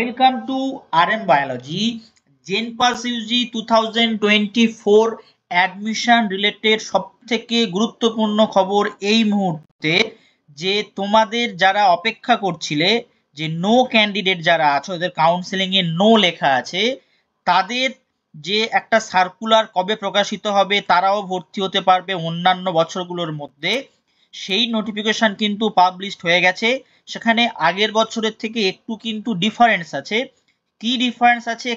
Welcome to RM Biology JenPass UG 2024 admission related সবথেকে গুরুত্বপূর্ণ খবর এই মুহূর্তে যে তোমাদের যারা অপেক্ষা করছিলে যে নো ক্যান্ডিডেট যারা আছে ওদের কাউন্সেলিং এ নো লেখা আছে তাদের যে একটা সার্কুলার কবে প্রকাশিত হবে তারাও ভর্তি হতে পারবে অন্যান্য বছরগুলোর মধ্যে সেই নোটিফিকেশন কিন্তু পাবলিশড হয়ে গেছে। সেখানে আগের বছরের থেকে একটু কিন্তু ডিফারেন্স আছে। কি ডিফারেন্স আছে,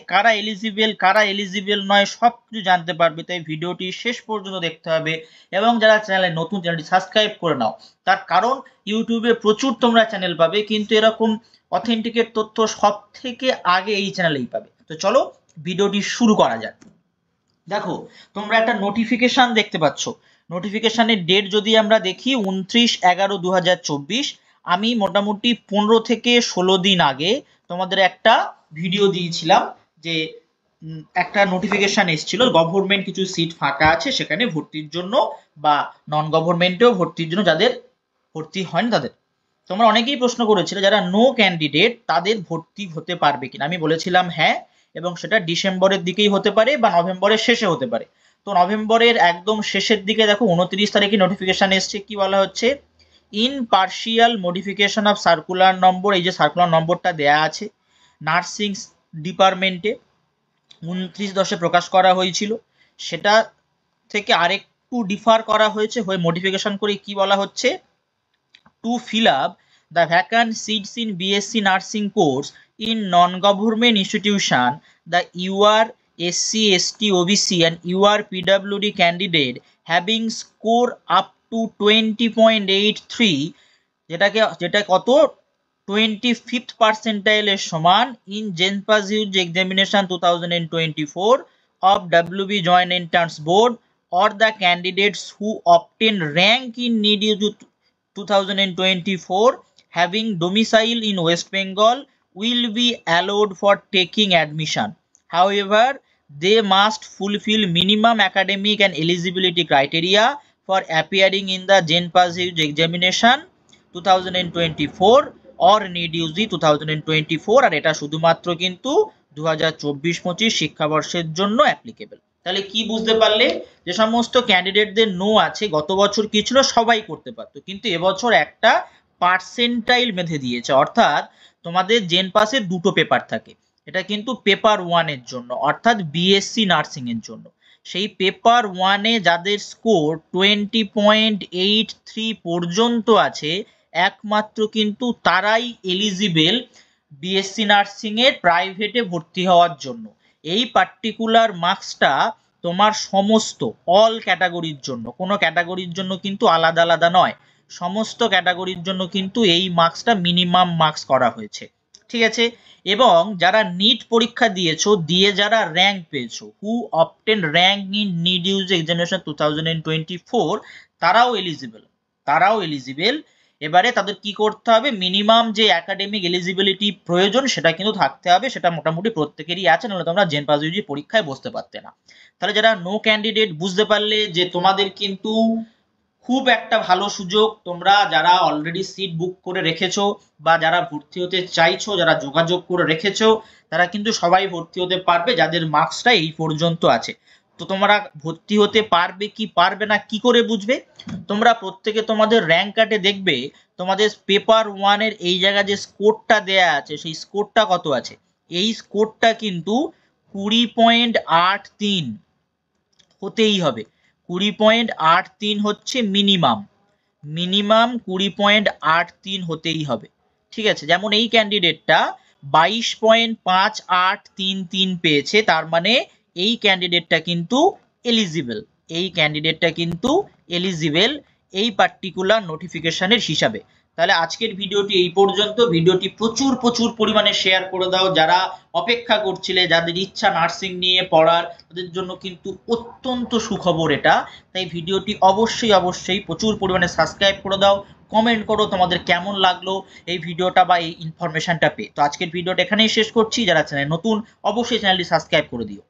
কারা এলিজিবল নয় সবকিছু জানতে পারবে, তাই ভিডিওটি শেষ পর্যন্ত দেখতে হবে এবং যারা চ্যানেলে নতুন চ্যানেলটি সাবস্ক্রাইব করে নাও। তার কারণ ইউটিউবে প্রচুর তোমরা চ্যানেল পাবে কিন্তু এরকম অথেন্টিকেট তথ্য সব থেকে আগে এই চ্যানেলেই পাবে। তো চলো ভিডিওটি শুরু করা যাক। দেখো তোমরা একটা নোটিফিকেশন দেখতে পাচ্ছ। নোটিফিকেশনের ডেট যদি আমরা দেখি 29/11/2024। আমি মোটামুটি 15 থেকে 16 দিন আগে তোমাদের একটা ভিডিও দিয়েছিলাম যে একটা নোটিফিকেশন এসেছিল গভর্নমেন্ট কিছু সিট ফাঁকা আছে সেখানে ভর্তির জন্য বা নন গভর্নমেন্টেও ভর্তির জন্য, যাদের ভর্তি হয়নি তাদের। তোমরা অনেকেই প্রশ্ন করেছিলে যারা নো ক্যান্ডিডেট তাদের ভর্তি হতে পারবে কিনা। আমি বলেছিলাম হ্যাঁ, এবং সেটা ডিসেম্বরের দিকেই হতে পারে বা নভেম্বরের শেষে হতে পারে। তো নভেম্বরের একদম শেষের দিকে দেখো 29 তারিখে নোটিফিকেশন এসছে। কি বলা হচ্ছে, in partial modification of circular number, এই যে সার্কুলার নম্বরটা দেয়া আছে নার্সিং ডিপার্টমেন্টে 29/10 প্রকাশ করা হয়েছিল, সেটা থেকে আরেকটু ডিফার করা হয়েছে হয়ে মডিফিকেশন করে কি বলা হচ্ছে, to fill up the vacant seats in BSc nursing course in non-government institution, the UR SC ST OBC and UR PWD candidate having score up to 20.83 যেটা কত 25th percentile এর সমান in JenPass UG examination 2024 of WB Joint Entrance Board or the candidates who obtain rank in NEET UG 2024 having domicile in West Bengal will be allowed for taking admission. However, they must fulfill minimum academic and eligibility criteria for appearing in the JenPass UG examination 2024 or NEET UG 2024 আর এটা শুধুমাত্র কিন্তু 2024-25 শিক্ষাবর্ষের জন্য applicable. তাহলে কি বুঝতে পারলে, যে সমস্ত ক্যান্ডিডেটদের নো আছে গত বছর কি ছিল সবাই করতে পারতো, কিন্তু এবছর একটা পার্সেন্টাইল বেঁধে দিয়েছে। অর্থাৎ তোমাদের জেনপাসে দুটো পেপার থাকে, এটা কিন্তু পেপার 1 এর জন্য অর্থাৎ বিএসসি নার্সিং এর জন্য। সেই পেপার 1 এ যাদের স্কোর 20.83 পর্যন্ত আছে একমাত্র কিন্তু তারাই এলিজিবল বিএসসি নার্সিং এর প্রাইভেটে ভর্তি হওয়ার জন্য। এই পার্টিকুলার মার্কসটা তোমার সমস্ত অল ক্যাটাগরির জন্য, কোনো ক্যাটাগরির জন্য কিন্তু আলাদা আলাদা নয়, সমস্ত ক্যাটাগরির জন্য কিন্তু এই মার্কসটা মিনিমাম মার্কস করা হয়েছে, ঠিক আছে। এবং যারা নিট পরীক্ষা দিয়েছো, দিয়ে যারা র্যাঙ্ক পেয়েছো, who obtain rank in NEET UG examination 2024, তারাও এলিজিবল। এবারে তাদের কি করতে হবে, মিনিমাম যে একাডেমিক এলিজিবিলিটি প্রয়োজন সেটা কিন্তু থাকতে হবে, সেটা মোটামুটি প্রত্যেকেরই আছে, নাহলে তোমরা জেনপাস ইউজি পরীক্ষায় বসতে পারতে না। তাহলে যারা নো ক্যান্ডিডেট বুঝতে পারলে যে তোমাদের কিন্তু খুব একটা ভালো সুযোগ, তোমরা যারা অলরেডি সিট বুক করে রেখেছো বা যারা ভর্তি হতে চাইছো, যারা যোগাযোগ করে রেখেছো, তারা কিন্তু সবাই ভর্তি হতে পারবে যাদের মার্কসটা এই পর্যন্ত আছে। তো তোমরা ভর্তি হতে পারবে কি পারবে না কি করে বুঝবে, তোমরা প্রত্যেকে তোমাদের র্যাঙ্ক কার্ডে দেখবে তোমাদের পেপার 1 এর এই জায়গায় যে স্কোরটা দেয়া আছে সেই স্কোরটা কত আছে। এই স্কোরটা কিন্তু 20.83 হতেই হবে। 20.83 হচ্ছে মিনিমাম 20.83 হতেই হবে, ঠিক আছে। যেমন এই ক্যান্ডিডেটটা 22.5833 পেয়েছে, তার মানে এই ক্যান্ডিডেটটা কিন্তু এলিজিবল এই পার্টিকুলার নোটিফিকেশনের হিসাবে। তাহলে আজকের ভিডিওটি এই পর্যন্ত। ভিডিওটি প্রচুর পরিমাণে শেয়ার করে দাও, যারা অপেক্ষা করছিলে, যাদের ইচ্ছা নার্সিং নিয়ে পড়ার, তাদের জন্য কিন্তু অত্যন্ত সুখবর এটা। তাই ভিডিওটি অবশ্যই প্রচুর পরিমাণে সাবস্ক্রাইব করে দাও, কমেন্ট করো তোমাদের কেমন লাগলো এই ভিডিওটা বা এই ইনফরমেশনটা পেয়ে। তো আজকের ভিডিওটা এখানেই শেষ করছি, যারা চ্যানেল নতুন অবশ্যই চ্যানেলটি সাবস্ক্রাইব করে দিও।